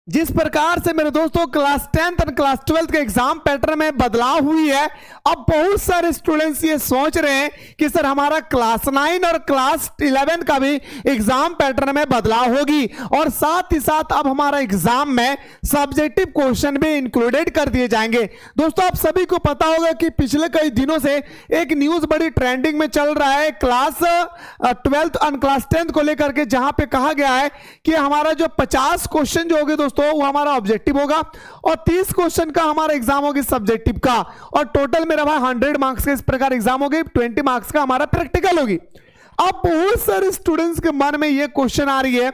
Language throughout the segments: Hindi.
जिस प्रकार से मेरे दोस्तों क्लास 10th और क्लास 12th के एग्जाम पैटर्न में बदलाव हुई है, अब बहुत सारे स्टूडेंट्स ये सोच रहे हैं कि सर हमारा क्लास 9 और क्लास 11 का भी एग्जाम पैटर्न में बदलाव होगी और साथ ही साथ अब हमारा एग्जाम में सब्जेक्टिव क्वेश्चन भी इंक्लूडेड कर दिए जाएंगे। दोस्तों आप सभी को पता होगा कि पिछले कई दिनों से एक न्यूज बड़ी ट्रेंडिंग में चल रहा है क्लास 12th और क्लास 10th को लेकर के, जहां पे कहा गया है कि हमारा जो 50 क्वेश्चन जो होंगे दोस्तों वो हमारा ऑब्जेक्टिव होगा और 30 क्वेश्चन का हमारा एग्जाम होगी सब्जेक्टिव का, और टोटल मेरा भाई 100 मार्क्स का इस प्रकार एग्जाम होगी, 20 मार्क्स का हमारा प्रैक्टिकल होगी। अब बहुत सारे स्टूडेंट्स के मन में यह क्वेश्चन आ रही है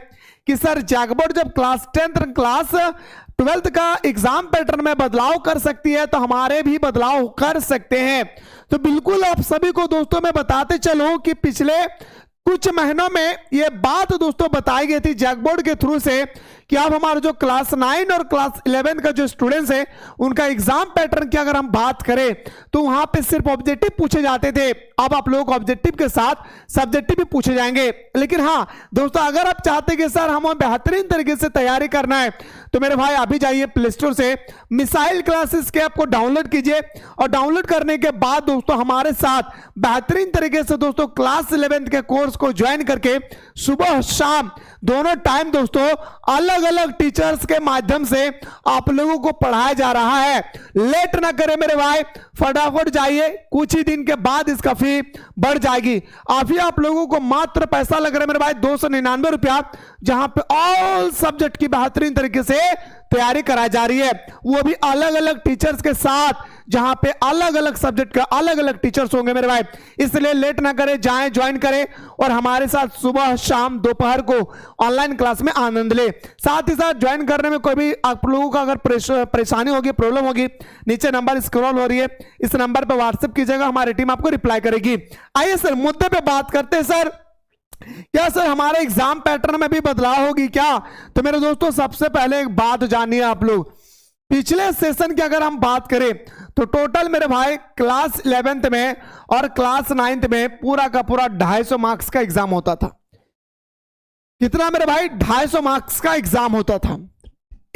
कि सर जैकबोर्ड जब क्लास 10th और क्लास 12th का एग्जाम पैटर्न में बदलाव कर सकती है तो हमारे भी बदलाव कर सकते हैं। तो बिल्कुल आप सभी को दोस्तों मैं बताते चलूं कि पिछले कुछ महीनों में यह बात दोस्तों बताई गई थी जैकबोर्ड के थ्रू से कि अब हमारे जो क्लास 9 और क्लास 11 का जो स्टूडेंट्स है उनका एग्जाम पैटर्न की अगर हम बात करें तो वहां पे सिर्फ ऑब्जेक्टिव पूछे जाते थे, अब आप लोगों को ऑब्जेक्टिव के साथ सब्जेक्टिव भी पूछे जाएंगे। लेकिन हाँ दोस्तों, अगर आप चाहते हैं कि सर हमें बेहतरीन तरीके से तैयारी करना है तो मेरे भाई अभी जाइए प्ले स्टोर से मिसाइल क्लासेस के ऐप को डाउनलोड कीजिए और डाउनलोड करने के बाद दोस्तों हमारे साथ बेहतरीन तरीके से दोस्तों क्लास 11 के कोर्स को ज्वाइन करके सुबह शाम दोनों टाइम दोस्तों अलग अलग टीचर्स के माध्यम से आप लोगों को पढ़ाया जा रहा है। लेट ना करें मेरे भाई, फटाफट जाइए, कुछ ही दिन के बाद इसका फी बढ़ जाएगी। अभी आप लोगों को मात्र पैसा लग रहा है मेरे भाई 299 रुपया, जहां पे ऑल सब्जेक्ट की बेहतरीन तरीके से तैयारी कराई जा रही है, वो भी अलग अलग टीचर्स के साथ, जहां पे अलग अलग सब्जेक्ट के अलग अलग टीचर्स होंगे मेरे भाई। इसलिए लेट ना करें, जाएं ज्वाइन करें और हमारे साथ सुबह शाम दोपहर को ऑनलाइन क्लास में आनंद ले। साथ ही साथ ज्वाइन करने में कोई भी आप लोगों का अगर परेशानी होगी, प्रॉब्लम होगी, नीचे नंबर स्क्रॉल हो रही है, इस नंबर पर व्हाट्सएप कीजिएगा, हमारी टीम आपको रिप्लाई करेगी। आइए सर मुद्दे पे बात करते हैं। सर क्या सर हमारे एग्जाम पैटर्न में भी बदलाव होगी क्या? तो मेरे दोस्तों सबसे पहले एक बात जानिए आप लोग, पिछले सेशन की अगर हम बात करें तो टोटल मेरे भाई क्लास 11th में और क्लास 9th में पूरा का पूरा 250 मार्क्स का एग्जाम होता था। कितना मेरे भाई? 250 मार्क्स का एग्जाम होता था।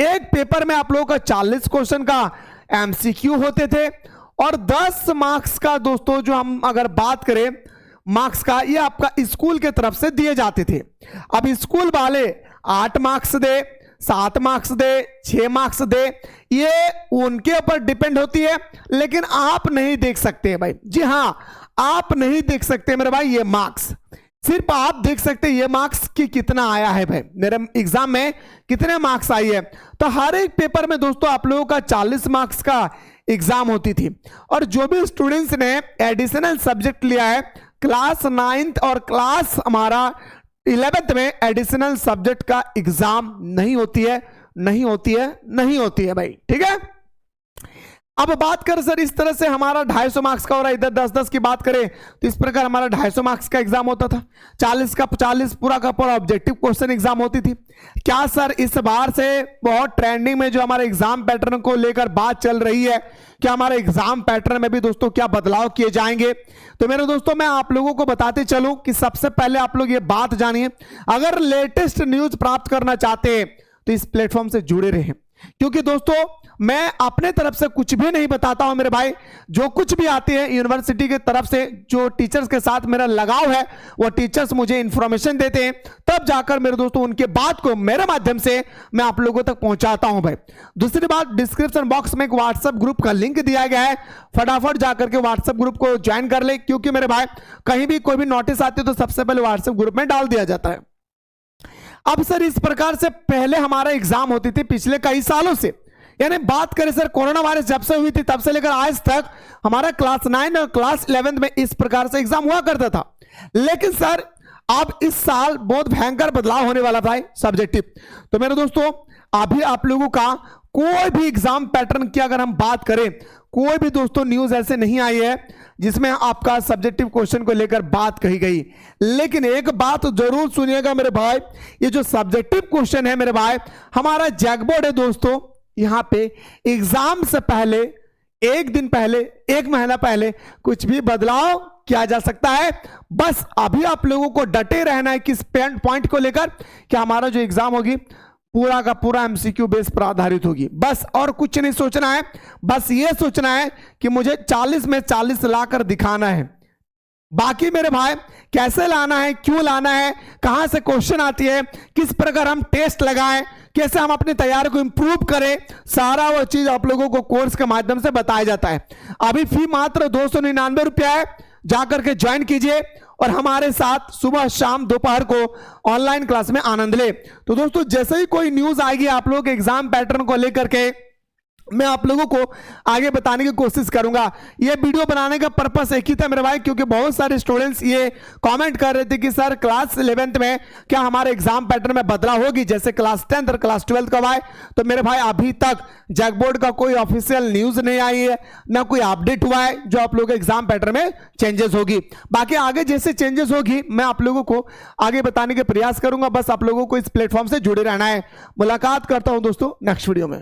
एक पेपर में आप लोगों का 40 क्वेश्चन का एमसीक्यू होते थे और 10 मार्क्स का दोस्तों जो हम अगर बात करें मार्क्स का, ये आपका स्कूल के तरफ से दिए जाते थे। अब स्कूल वाले 8 मार्क्स दे, 7 मार्क्स दे, 6 मार्क्स दे, ये उनके ऊपर डिपेंड होती है, लेकिन आप नहीं देख सकते भाई। जी हाँ, आप नहीं देख सकते मेरे भाई ये मार्क्स, सिर्फ आप देख सकते हैं ये मार्क्स की कितना आया है भाई, मेरे एग्जाम में कितने मार्क्स आई है। तो हर एक पेपर में दोस्तों आप लोगों का 40 मार्क्स का एग्जाम होती थी और जो भी स्टूडेंट्स ने एडिशनल सब्जेक्ट लिया है क्लास 9th और क्लास हमारा 11th में एडिशनल सब्जेक्ट का एग्जाम नहीं होती है, नहीं होती है, नहीं होती है भाई, ठीक है। अब बात करें सर इस तरह से हमारा 250 मार्क्स का हो रहा है, इधर 10-10 की बात करें तो इस प्रकार हमारा 250 मार्क्स का एग्जाम होता था, 40 का 40 पूरा का पूरा ऑब्जेक्टिव क्वेश्चन एग्जाम होती थी। क्या सर इस बार से बहुत ट्रेंडिंग में जो हमारे एग्जाम पैटर्न को लेकर बात चल रही है, क्या हमारे एग्जाम पैटर्न में भी दोस्तों क्या बदलाव किए जाएंगे? तो मेरे दोस्तों मैं आप लोगों को बताते चलूं कि सबसे पहले आप लोग ये बात जानिए, अगर लेटेस्ट न्यूज प्राप्त करना चाहते हैं तो इस प्लेटफॉर्म से जुड़े रहें, क्योंकि दोस्तों मैं अपने तरफ से कुछ भी नहीं बताता हूं मेरे भाई, जो कुछ भी आती है यूनिवर्सिटी की तरफ से, जो टीचर्स के साथ मेरा लगाव है वो टीचर्स मुझे इंफॉर्मेशन देते हैं, तब जाकर मेरे दोस्तों उनके बात को मेरे माध्यम से मैं आप लोगों तक पहुंचाता हूं भाई। दूसरी बात, डिस्क्रिप्शन बॉक्स में एक व्हाट्सएप ग्रुप का लिंक दिया गया है, फटाफट जाकर के व्हाट्सएप ग्रुप को ज्वाइन कर ले, क्योंकि मेरे भाई कहीं भी कोई भी नोटिस आती है तो सबसे पहले व्हाट्सएप ग्रुप में डाल दिया जाता है। अब सर इस प्रकार से पहले हमारा एग्जाम होती थी पिछले कई सालों से, यानी बात करें सर कोरोना वायरस जब से हुई थी तब से लेकर आज तक हमारा क्लास 9 और क्लास 11 में इस प्रकार से एग्जाम हुआ करता था। लेकिन सर अब इस साल बहुत भयंकर बदलाव होने वाला था सब्जेक्टिव। तो मेरे दोस्तों अभी आप लोगों का कोई भी एग्जाम पैटर्न की अगर हम बात करें, कोई भी दोस्तों न्यूज ऐसे नहीं आई है जिसमें आपका सब्जेक्टिव क्वेश्चन को लेकर बात कही गई। लेकिन एक बात जरूर सुनिएगा मेरे भाई, ये जो सब्जेक्टिव क्वेश्चन है मेरे भाई, हमारा जैकबोर्ड है दोस्तों, यहां पे एग्जाम से पहले एक दिन पहले, एक महीना पहले कुछ भी बदलाव किया जा सकता है। बस अभी आप लोगों को डटे रहना है किस पॉइंट को लेकर कि हमारा जो एग्जाम होगी पूरा का पूरा एमसीक्यू बेस पर आधारित होगी। बस और कुछ नहीं सोचना है, बस ये सोचना है कि मुझे 40 में 40 लाकर दिखाना है। बाकी मेरे भाई कैसे लाना है, क्यों लाना है, कहां से क्वेश्चन आती है, किस प्रकार हम टेस्ट लगाएं, कैसे हम अपनी तैयारी को इंप्रूव करें, सारा वो चीज आप लोगों को कोर्स के माध्यम से बताया जाता है। अभी फी मात्र 299 रुपया है, जाकर के ज्वाइन कीजिए और हमारे साथ सुबह शाम दोपहर को ऑनलाइन क्लास में आनंद ले। तो दोस्तों जैसे ही कोई न्यूज आएगी आप लोगों के एग्जाम पैटर्न को लेकर के, मैं आप लोगों को आगे बताने की कोशिश करूंगा। ये वीडियो बनाने का पर्पस एक ही था मेरे भाई, क्योंकि बहुत सारे स्टूडेंट्स ये कमेंट कर रहे थे कि सर क्लास 11th में क्या हमारे एग्जाम पैटर्न में बदलाव होगी जैसे क्लास 10th और क्लास 12th कब आए। तो मेरे भाई अभी तक जैक बोर्ड का कोई ऑफिशियल न्यूज नहीं आई है, ना कोई अपडेट हुआ है जो आप लोगों के एग्जाम पैटर्न में चेंजेस होगी। बाकी आगे जैसे चेंजेस होगी मैं आप लोगों को आगे बताने के प्रयास करूंगा। बस आप लोगों को इस प्लेटफॉर्म से जुड़े रहना है। मुलाकात करता हूं दोस्तों नेक्स्ट वीडियो में।